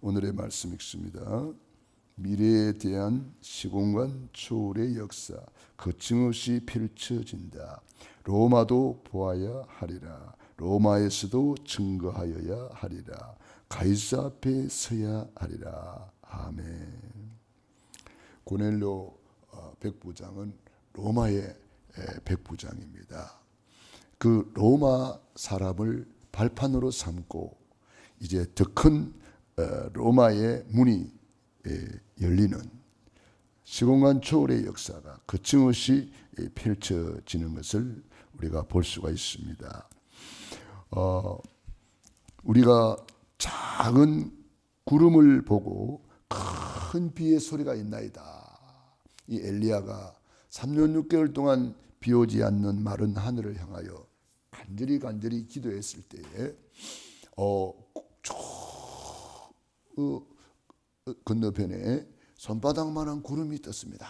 오늘의 말씀 읽습니다. 미래에 대한 시공간 초월의 역사 거침없이 펼쳐진다. 로마도 보아야 하리라. 로마에서도 증거하여야 하리라. 가이사 앞에 서야 하리라. 아멘. 고넬료 백부장은 로마의 백부장입니다. 그 로마 사람을 발판으로 삼고 이제 더 큰 로마의 문이 열리는 시공간 초월의 역사가 거침없이 펼쳐지는 것을 우리가 볼 수가 있습니다. 우리가 작은 구름을 보고 큰 비의 소리가 있나이다. 이 엘리야가 3년 6개월 동안 비 오지 않는 마른 하늘을 향하여 간절히 기도했을 때에 건너편에 손바닥만한 구름이 떴습니다.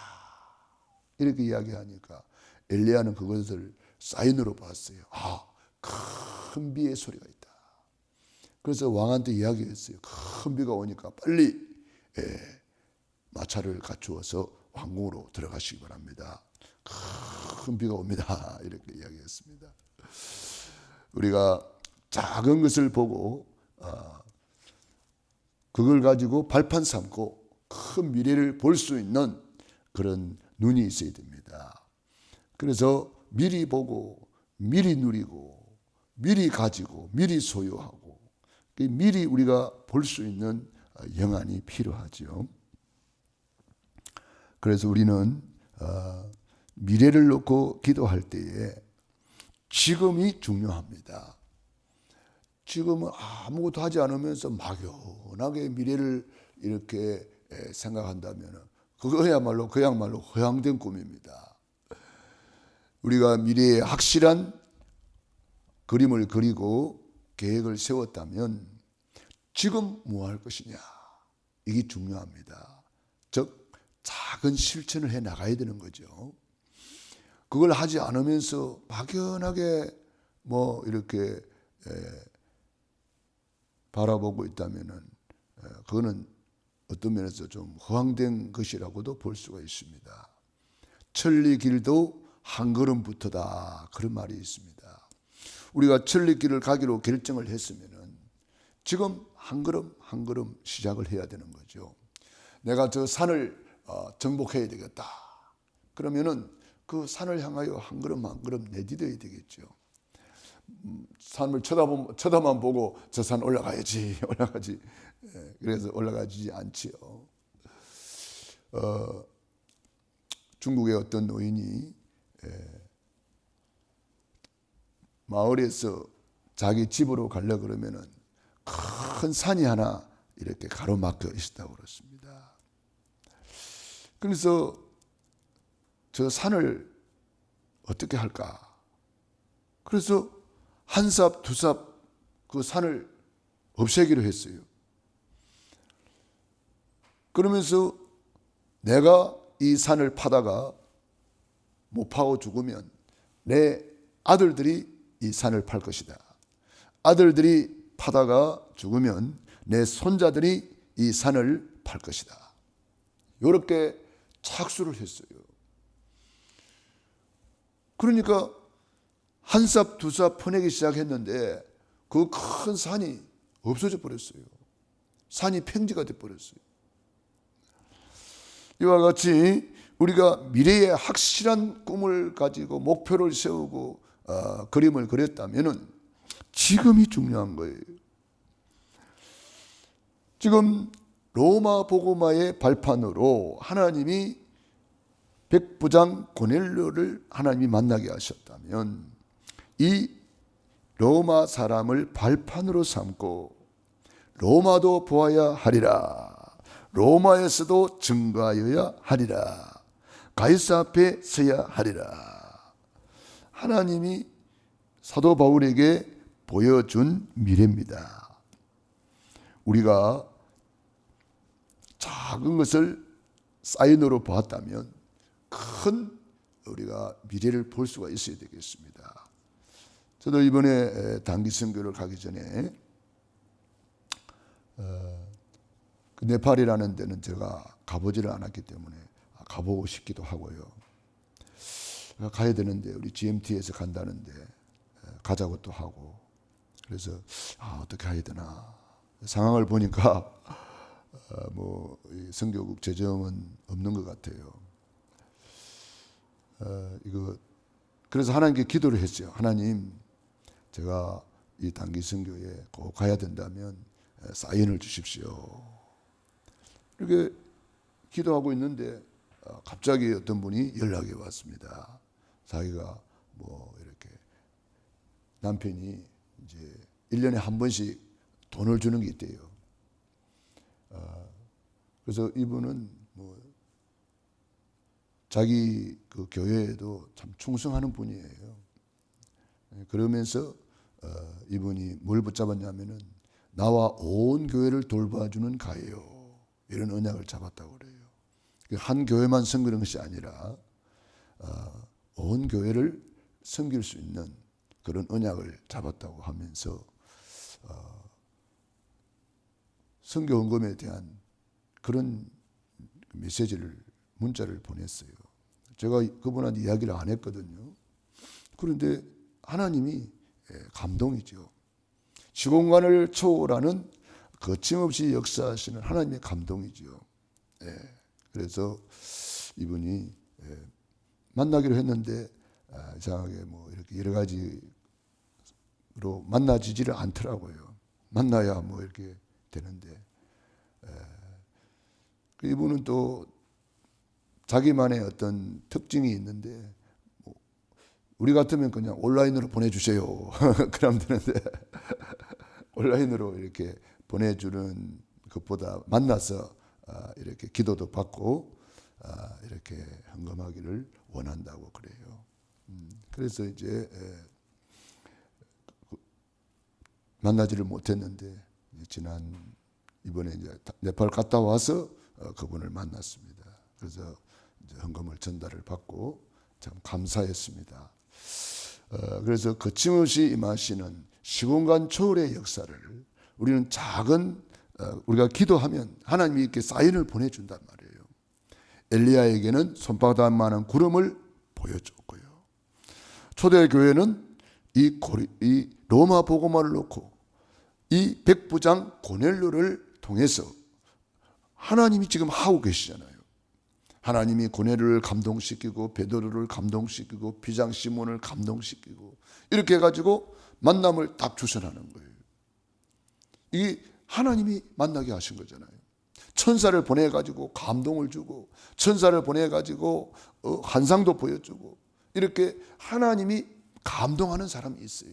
이렇게 이야기하니까 엘리야는 그것을 사인으로 봤어요. 큰 비의 소리가 있다. 그래서 왕한테 이야기했어요. 큰 비가 오니까 빨리 마차를 갖추어서 왕궁으로 들어가시기 바랍니다. 큰 비가 옵니다. 이렇게 이야기했습니다. 우리가 작은 것을 보고 그걸 가지고 발판 삼고 큰 미래를 볼 수 있는 그런 눈이 있어야 됩니다. 그래서 미리 보고 미리 누리고 미리 가지고 미리 소유하고 미리 우리가 볼 수 있는 영안이 필요하죠. 그래서 우리는 미래를 놓고 기도할 때에 지금이 중요합니다. 지금은 아무것도 하지 않으면서 막연하게 미래를 이렇게 생각한다면 그야말로 허황된 꿈입니다. 우리가 미래에 확실한 그림을 그리고 계획을 세웠다면 지금 뭐 할 것이냐, 이게 중요합니다. 즉 작은 실천을 해 나가야 되는 거죠. 그걸 하지 않으면서 막연하게 이렇게 바라보고 있다면은 그거는 어떤 면에서 좀 허황된 것이라고도 볼 수가 있습니다. 천리길도 한 걸음부터다, 그런 말이 있습니다. 우리가 천리길을 가기로 결정을 했으면은 지금 한 걸음 한 걸음 시작을 해야 되는 거죠. 내가 저 산을 정복해야 되겠다. 그러면은 그 산을 향하여 한 걸음 한 걸음 내디뎌야 되겠죠. 산을 쳐다만 보고 저 산 올라가야지. 그래서 올라가지 않지요. 중국의 어떤 노인이 마을에서 자기 집으로 가려 그러면은 큰 산이 하나 이렇게 가로막혀 있었다고 그렇습니다. 그래서 저 산을 어떻게 할까? 그래서 한 삽, 두 삽 그 산을 없애기로 했어요. 그러면서 내가 이 산을 파다가 못 파고 죽으면 내 아들들이 이 산을 팔 것이다. 아들들이 파다가 죽으면 내 손자들이 이 산을 팔 것이다. 이렇게 착수를 했어요. 그러니까 한 삽, 두 삽 퍼내기 시작했는데 그 큰 산이 없어져 버렸어요. 산이 평지가 돼 버렸어요. 이와 같이 우리가 미래에 확실한 꿈을 가지고 목표를 세우고 그림을 그렸다면은 지금이 중요한 거예요. 지금 로마 복음화의 발판으로 하나님이 백부장 고넬료를 하나님이 만나게 하셨다면 이 로마 사람을 발판으로 삼고 로마도 보아야 하리라. 로마에서도 증거하여야 하리라. 가이사 앞에 서야 하리라. 하나님이 사도 바울에게 보여준 미래입니다. 우리가 작은 것을 사인으로 보았다면 큰 우리가 미래를 볼 수가 있어야 되겠습니다. 저도 이번에 단기 선교를 가기 전에 그 네팔이라는 데는 제가 가보지를 않았기 때문에 가보고 싶기도 하고요. 가야 되는데 우리 GMT에서 간다는데 가자고 또 하고, 그래서 어떻게 해야 되나 상황을 보니까 뭐 선교국 재정은 없는 것 같아요. 이거 그래서 하나님께 기도를 했어요. 하나님, 제가 이 단기 선교에 꼭 가야 된다면 사인을 주십시오. 이렇게 기도하고 있는데 갑자기 어떤 분이 연락이 왔습니다. 자기가 뭐 이렇게 남편이 이제 1년에 한 번씩 돈을 주는 게 있대요. 그래서 이분은 뭐 자기 그 교회에도 참 충성하는 분이에요. 그러면서 이분이 뭘 붙잡았냐면은 나와 온 교회를 돌봐주는 가예요. 이런 언약을 잡았다고 그래요. 한 교회만 섬기는 것이 아니라 온 교회를 섬길 수 있는 그런 언약을 잡았다고 하면서 선교 헌금에 대한 그런 메시지를, 문자를 보냈어요. 제가 그분한테 이야기를 안 했거든요. 그런데 하나님이 감동이죠. 시공간을 초월하는 거침없이 역사하시는 하나님의 감동이죠. 그래서 이분이 만나기로 했는데 이상하게 뭐 이렇게 여러 가지로 만나지지를 않더라고요. 만나야 뭐 이렇게 되는데, 이분은 또 자기만의 어떤 특징이 있는데, 뭐 우리 같으면 그냥 온라인으로 보내주세요. 그러면 되는데 온라인으로 이렇게 보내주는 것보다 만나서 이렇게 기도도 받고 이렇게 헌금하기를 원한다고 그래요. 그래서 이제 만나지를 못했는데 이번에 이제 네팔 갔다 와서 그분을 만났습니다. 그래서 이제 헌금을 전달을 받고 참 감사했습니다. 그래서 거침없이 임하시는 시공간 초월의 역사를 우리는 우리가 기도하면 하나님이 이렇게 사인을 보내준단 말이에요. 엘리야에게는 손바닥만한 구름을 보여줬고요. 초대교회는 이 로마 복음화를 놓고 이 백부장 고넬료를 통해서 하나님이 지금 하고 계시잖아요. 하나님이 고넬료를 감동시키고 베드로를 감동시키고 비장 시몬을 감동시키고 이렇게 해가지고 만남을 딱 주선하는 거예요. 이 하나님이 만나게 하신 거잖아요. 천사를 보내가지고 감동을 주고, 천사를 보내가지고 환상도 보여주고, 이렇게 하나님이 감동하는 사람이 있어요.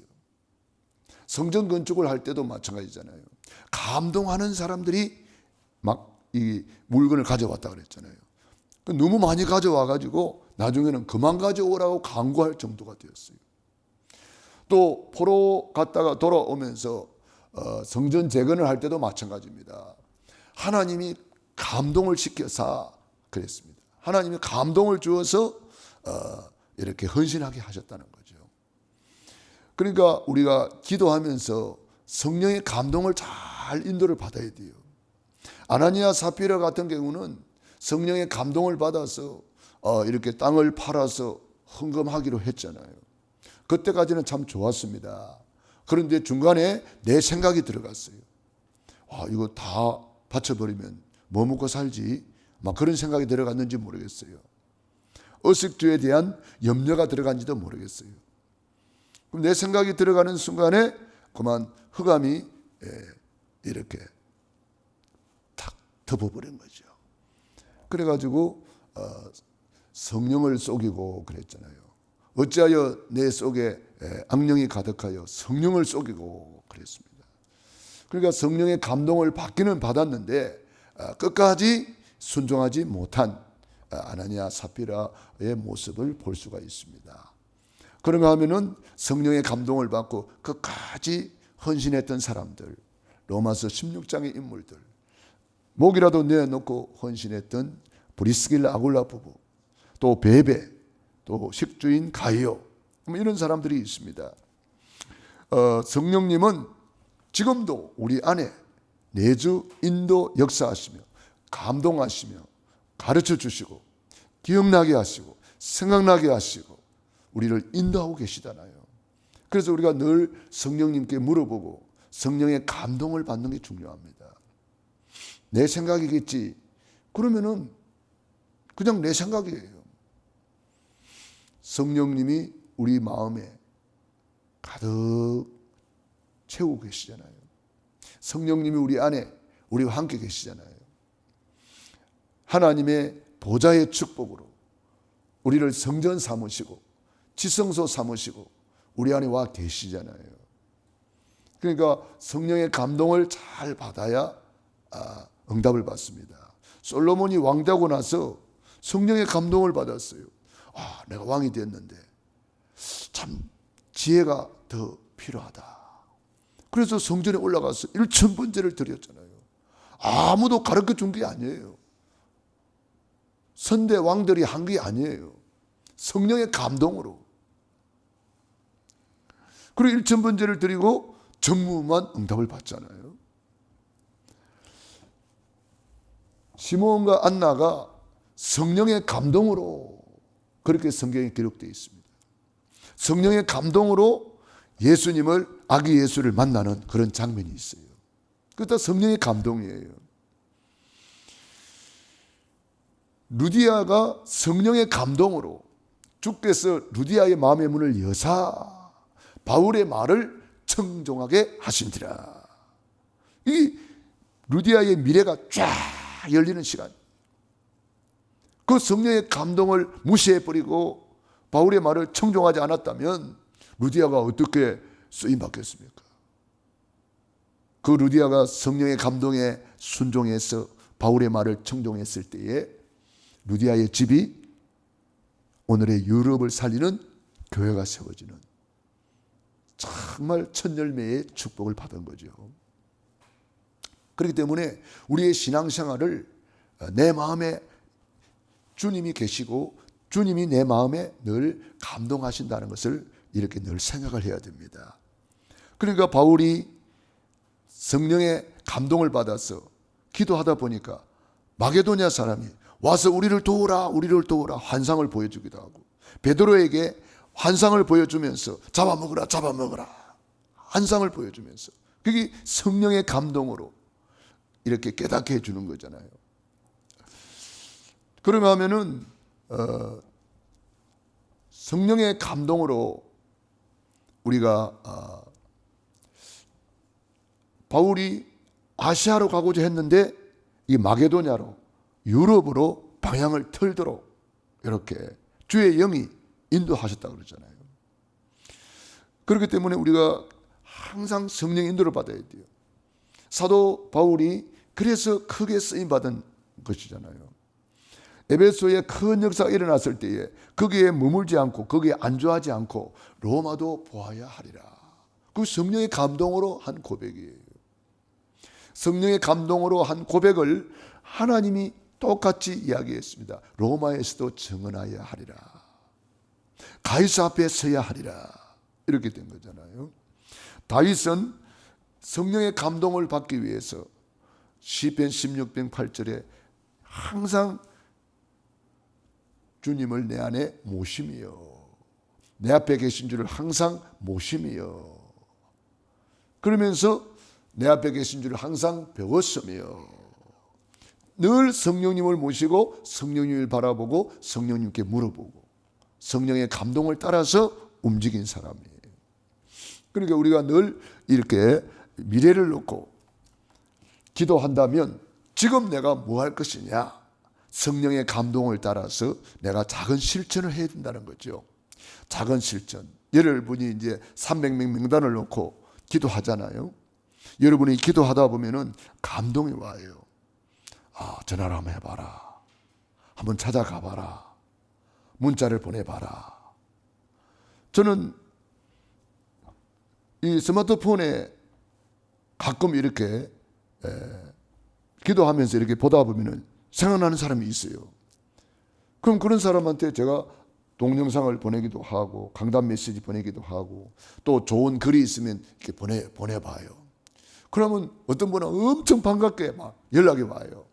성전 건축을 할 때도 마찬가지잖아요. 감동하는 사람들이 막 이 물건을 가져왔다 그랬잖아요. 너무 많이 가져와가지고 나중에는 그만 가져오라고 강구할 정도가 되었어요. 또 포로 갔다가 돌아오면서 성전 재건을 할 때도 마찬가지입니다. 하나님이 감동을 시켜서 그랬습니다. 하나님이 감동을 주어서 이렇게 헌신하게 하셨다는 거죠. 그러니까 우리가 기도하면서 성령의 감동을 잘 인도를 받아야 돼요. 아나니아 사피라 같은 경우는 성령의 감동을 받아서 이렇게 땅을 팔아서 헌금하기로 했잖아요. 그때까지는 참 좋았습니다. 그런데 중간에 내 생각이 들어갔어요. 이거 다 바쳐버리면 뭐 먹고 살지? 막 그런 생각이 들어갔는지 모르겠어요. 의식주에 대한 염려가 들어간지도 모르겠어요. 그럼 내 생각이 들어가는 순간에 그만 흑암이 이렇게 탁 덮어버린 거죠. 그래가지고 성령을 속이고 그랬잖아요. 어찌하여 내 속에 악령이 가득하여 성령을 속이고 그랬습니다. 그러니까 성령의 감동을 받기는 받았는데 끝까지 순종하지 못한 아나니아 사피라의 모습을 볼 수가 있습니다. 그런가 하면은 성령의 감동을 받고 끝까지 헌신했던 사람들, 로마서 16장의 인물들, 목이라도 내놓고 헌신했던 브리스길라 아굴라 부부, 또 베베, 또 식주인 가이오, 이런 사람들이 있습니다. 성령님은 지금도 우리 안에 내주 인도 역사하시며 감동하시며 가르쳐 주시고 기억나게 하시고 생각나게 하시고 우리를 인도하고 계시잖아요. 그래서 우리가 늘 성령님께 물어보고 성령의 감동을 받는 게 중요합니다. 내 생각이겠지. 그러면은 그냥 내 생각이에요. 성령님이 우리 마음에 가득 채우고 계시잖아요. 성령님이 우리 안에 우리와 함께 계시잖아요. 하나님의 보좌의 축복으로 우리를 성전 삼으시고 지성소 삼으시고 우리 안에 와 계시잖아요. 그러니까 성령의 감동을 잘 받아야 응답을 받습니다. 솔로몬이 왕 되고 나서 성령의 감동을 받았어요. 내가 왕이 됐는데 참 지혜가 더 필요하다. 그래서 성전에 올라가서 1000번제를 드렸잖아요. 아무도 가르쳐 준 게 아니에요. 선대 왕들이 한 게 아니에요. 성령의 감동으로. 그리고 1000번제를 드리고 전무만 응답을 받잖아요. 시몬과 안나가 성령의 감동으로 그렇게 성경에 기록되어 있습니다. 성령의 감동으로 예수님을 아기 예수를 만나는 그런 장면이 있어요. 그게 다 성령의 감동이에요. 루디아가 성령의 감동으로 주께서 루디아의 마음의 문을 여사 바울의 말을 청종하게 하신지라. 이 루디아의 미래가 쫙 열리는 시간. 그 성령의 감동을 무시해버리고 바울의 말을 청종하지 않았다면 루디아가 어떻게 쓰임받겠습니까? 그 루디아가 성령의 감동에 순종해서 바울의 말을 청종했을 때에 루디아의 집이 오늘의 유럽을 살리는 교회가 세워지는 정말 첫열매의 축복을 받은 거죠. 그렇기 때문에 우리의 신앙생활을 내 마음에 주님이 계시고 주님이 내 마음에 늘 감동하신다는 것을 이렇게 늘 생각을 해야 됩니다. 그러니까 바울이 성령의 감동을 받아서 기도하다 보니까 마게도냐 사람이 와서 우리를 도우라 환상을 보여주기도 하고 베드로에게 환상을 보여주면서 잡아먹으라 환상을 보여주면서 그게 성령의 감동으로 이렇게 깨닫게 해주는 거잖아요. 그러면 하면은 성령의 감동으로 우리가 바울이 아시아로 가고자 했는데 이 마게도냐로 유럽으로 방향을 틀도록 이렇게 주의 영이 인도하셨다고 그러잖아요. 그렇기 때문에 우리가 항상 성령 인도를 받아야 돼요. 사도 바울이 그래서 크게 쓰임받은 것이잖아요. 에베소에 큰 역사가 일어났을 때에 거기에 머물지 않고 거기에 안주하지 않고 로마도 보아야 하리라. 그 성령의 감동으로 한 고백이에요. 성령의 감동으로 한 고백을 하나님이 똑같이 이야기했습니다. 로마에서도 증언하여야 하리라. 가이사 앞에 서야 하리라. 이렇게 된 거잖아요. 다윗은 성령의 감동을 받기 위해서 시편 16편 8절에 항상 주님을 내 안에 모심이요. 내 앞에 계신 줄을 항상 모심이요. 그러면서 내 앞에 계신 줄을 항상 배웠으며 늘 성령님을 모시고 성령님을 바라보고 성령님께 물어보고 성령의 감동을 따라서 움직인 사람이에요. 그러니까 우리가 늘 이렇게 미래를 놓고 기도한다면 지금 내가 뭐 할 것이냐? 성령의 감동을 따라서 내가 작은 실천을 해야 된다는 거죠. 작은 실천. 여러분이 이제 300명 명단을 놓고 기도하잖아요. 여러분이 기도하다 보면은 감동이 와요. 전화를 한번 해봐라. 한번 찾아가 봐라. 문자를 보내봐라. 저는 이 스마트폰에 가끔 이렇게 기도하면서 이렇게 보다 보면은 생각나는 사람이 있어요. 그럼 그런 사람한테 제가 동영상을 보내기도 하고 강단 메시지 보내기도 하고 또 좋은 글이 있으면 이렇게 보내봐요. 그러면 어떤 분은 엄청 반갑게 막 연락이 와요.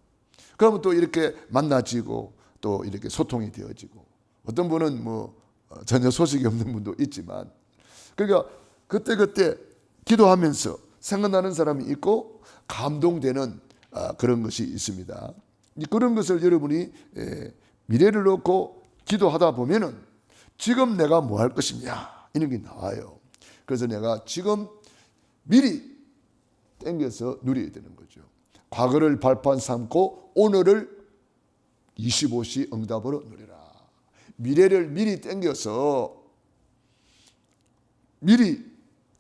그러면 또 이렇게 만나지고 또 이렇게 소통이 되어지고, 어떤 분은 뭐 전혀 소식이 없는 분도 있지만, 그러니까 그때그때 기도하면서 생각나는 사람이 있고 감동되는 그런 것이 있습니다. 그런 것을 여러분이 미래를 놓고 기도하다 보면은 지금 내가 뭐 할 것이냐 이런 게 나와요. 그래서 내가 지금 미리 땡겨서 누려야 되는 거죠. 과거를 발판 삼고 오늘을 25시 응답으로 누리라. 미래를 미리 땡겨서 미리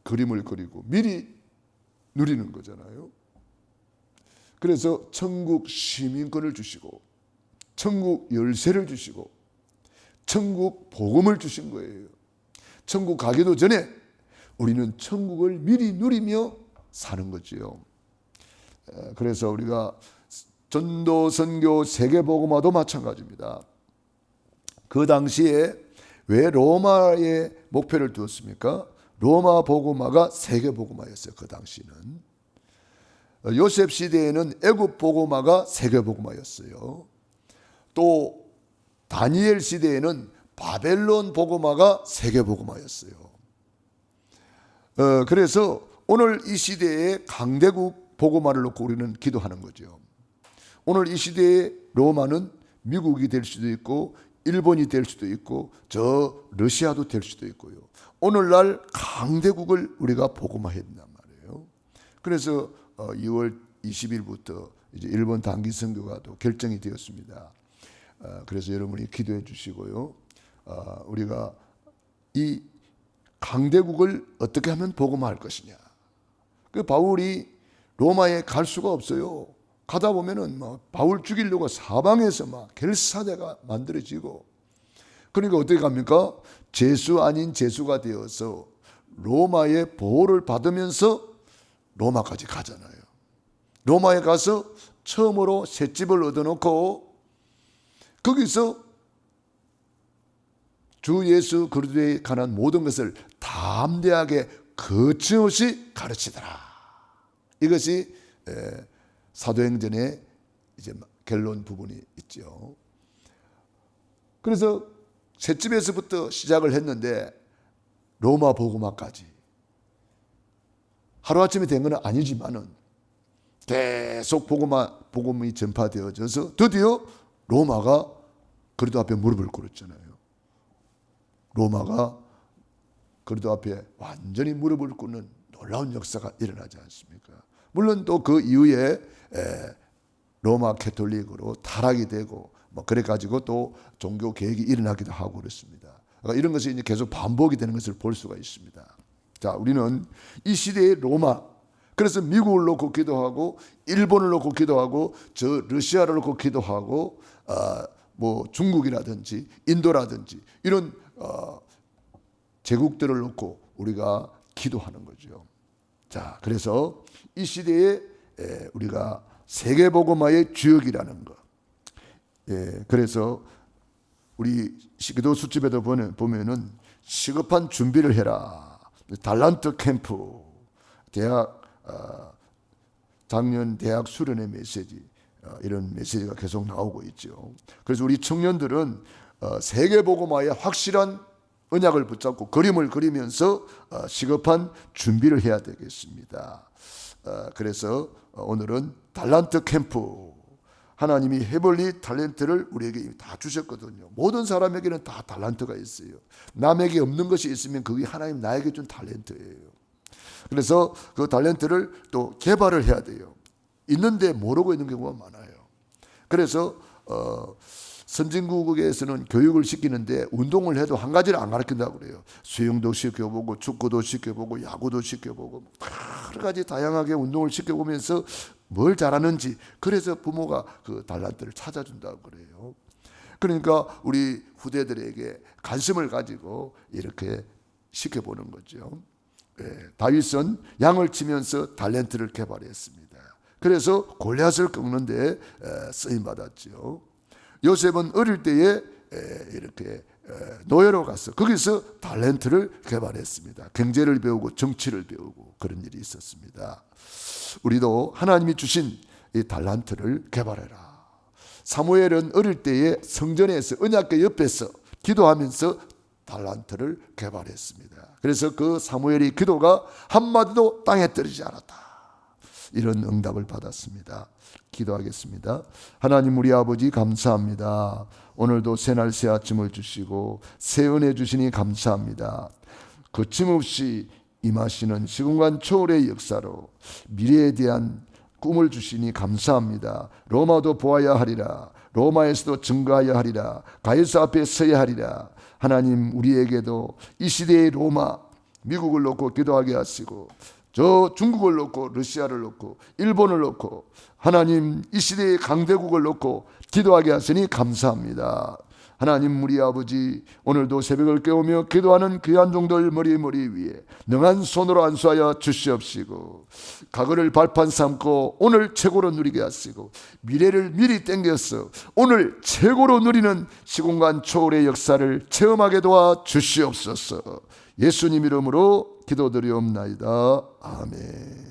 그림을 그리고 미리 누리는 거잖아요. 그래서 천국 시민권을 주시고 천국 열쇠를 주시고 천국 복음을 주신 거예요. 천국 가기도 전에 우리는 천국을 미리 누리며 사는 거지요. 그래서 우리가 전도, 선교, 세계복음화도 마찬가지입니다. 그 당시에 왜 로마의 목표를 두었습니까? 로마 복음화가 세계복음화였어요. 그 당시는. 요셉 시대에는 애굽 복음화가 세계복음화였어요. 또 다니엘 시대에는 바벨론 복음화가 세계복음화였어요. 그래서 오늘 이 시대의 강대국 복음화를 놓고 우리는 기도하는 거죠. 오늘 이 시대의 로마는 미국이 될 수도 있고 일본이 될 수도 있고 저 러시아도 될 수도 있고요. 오늘날 강대국을 우리가 복음화해야 된단 말이에요. 그래서 2월 20일부터 이제 일본 단기 선교가 또 결정이 되었습니다. 그래서 여러분이 기도해 주시고요. 우리가 이 강대국을 어떻게 하면 복음화할 것이냐. 그 바울이 로마에 갈 수가 없어요. 가다 보면은 막 바울 죽이려고 사방에서 막 결사대가 만들어지고, 그러니까 어떻게 합니까? 죄수 아닌 죄수가 되어서 로마의 보호를 받으면서 로마까지 가잖아요. 로마에 가서 처음으로 셋집을 얻어놓고 거기서 주 예수 그리스도에 관한 모든 것을 담대하게 거침없이 가르치더라. 이것이 사도행전의 이제 결론 부분이 있죠. 그래서 셋집에서부터 시작을 했는데 로마 복음화까지 하루아침에 된 건 아니지만은 계속 복음이 전파되어져서 드디어 로마가 그리스도 앞에 무릎을 꿇었잖아요. 로마가 그리스도 앞에 완전히 무릎을 꿇는 놀라운 역사가 일어나지 않습니까? 물론 또 그 이후에 로마 캐톨릭으로 타락이 되고 뭐 그래 가지고 또 종교 개혁이 일어나기도 하고 그렇습니다. 그러니까 이런 것이 이제 계속 반복이 되는 것을 볼 수가 있습니다. 자, 우리는 이 시대의 로마, 그래서 미국을 놓고 기도하고 일본을 놓고 기도하고 저 러시아를 놓고 기도하고 뭐 중국이라든지 인도라든지 이런 제국들을 놓고 우리가 기도하는 거죠. 자, 그래서 이 시대에 우리가 세계복음화의 주역이라는 것. 그래서 우리 기도 수첩에도 보면은 시급한 준비를 해라. 달란트 캠프, 대학 작년 대학 수련회 메시지, 이런 메시지가 계속 나오고 있죠. 그래서 우리 청년들은 세계복음화의 확실한 언약을 붙잡고 그림을 그리면서 시급한 준비를 해야 되겠습니다. 그래서 오늘은 달란트 캠프, 하나님이 해볼리 탤런트를 우리에게 다 주셨거든요. 모든 사람에게는 다 달란트가 있어요. 남에게 없는 것이 있으면 그게 하나님 나에게 준 탤런트예요. 그래서 그 탤런트를 또 개발을 해야 돼요. 있는데 모르고 있는 경우가 많아요. 그래서 선진국에서는 교육을 시키는데 운동을 해도 한 가지를 안 가르친다고 그래요. 수영도 시켜보고 축구도 시켜보고 야구도 시켜보고 여러 가지 다양하게 운동을 시켜보면서 뭘 잘하는지, 그래서 부모가 그 달란트를 찾아준다고 그래요. 그러니까 우리 후대들에게 관심을 가지고 이렇게 시켜보는 거죠. 다윗은 양을 치면서 탤런트를 개발했습니다. 그래서 골리앗을 꺾는데 쓰임 받았죠. 요셉은 어릴 때에 이렇게 노예로 가서 거기서 탤런트를 개발했습니다. 경제를 배우고 정치를 배우고 그런 일이 있었습니다. 우리도 하나님이 주신 이 탤런트를 개발해라. 사무엘은 어릴 때에 성전에서 언약궤 옆에서 기도하면서 탤런트를 개발했습니다. 그래서 그 사무엘의 기도가 한마디도 땅에 떨어지지 않았다. 이런 응답을 받았습니다. 기도하겠습니다. 하나님 우리 아버지 감사합니다. 오늘도 새날 새 아침을 주시고 새 은혜 주시니 감사합니다. 거침없이 임하시는 시공간 초월의 역사로 미래에 대한 꿈을 주시니 감사합니다. 로마도 보아야 하리라. 로마에서도 증거하여 하리라. 가이사 앞에 서야 하리라. 하나님 우리에게도 이 시대의 로마 미국을 놓고 기도하게 하시고 저 중국을 놓고 러시아를 놓고 일본을 놓고 하나님 이 시대의 강대국을 놓고 기도하게 하시니 감사합니다. 하나님 우리 아버지 오늘도 새벽을 깨우며 기도하는 귀한 종들 머리 위에 능한 손으로 안수하여 주시옵시고 과거를 발판 삼고 오늘 최고로 누리게 하시고 미래를 미리 땡겨서 오늘 최고로 누리는 시공간 초월의 역사를 체험하게 도와 주시옵소서. 예수님 이름으로 기도드리옵나이다. 아멘.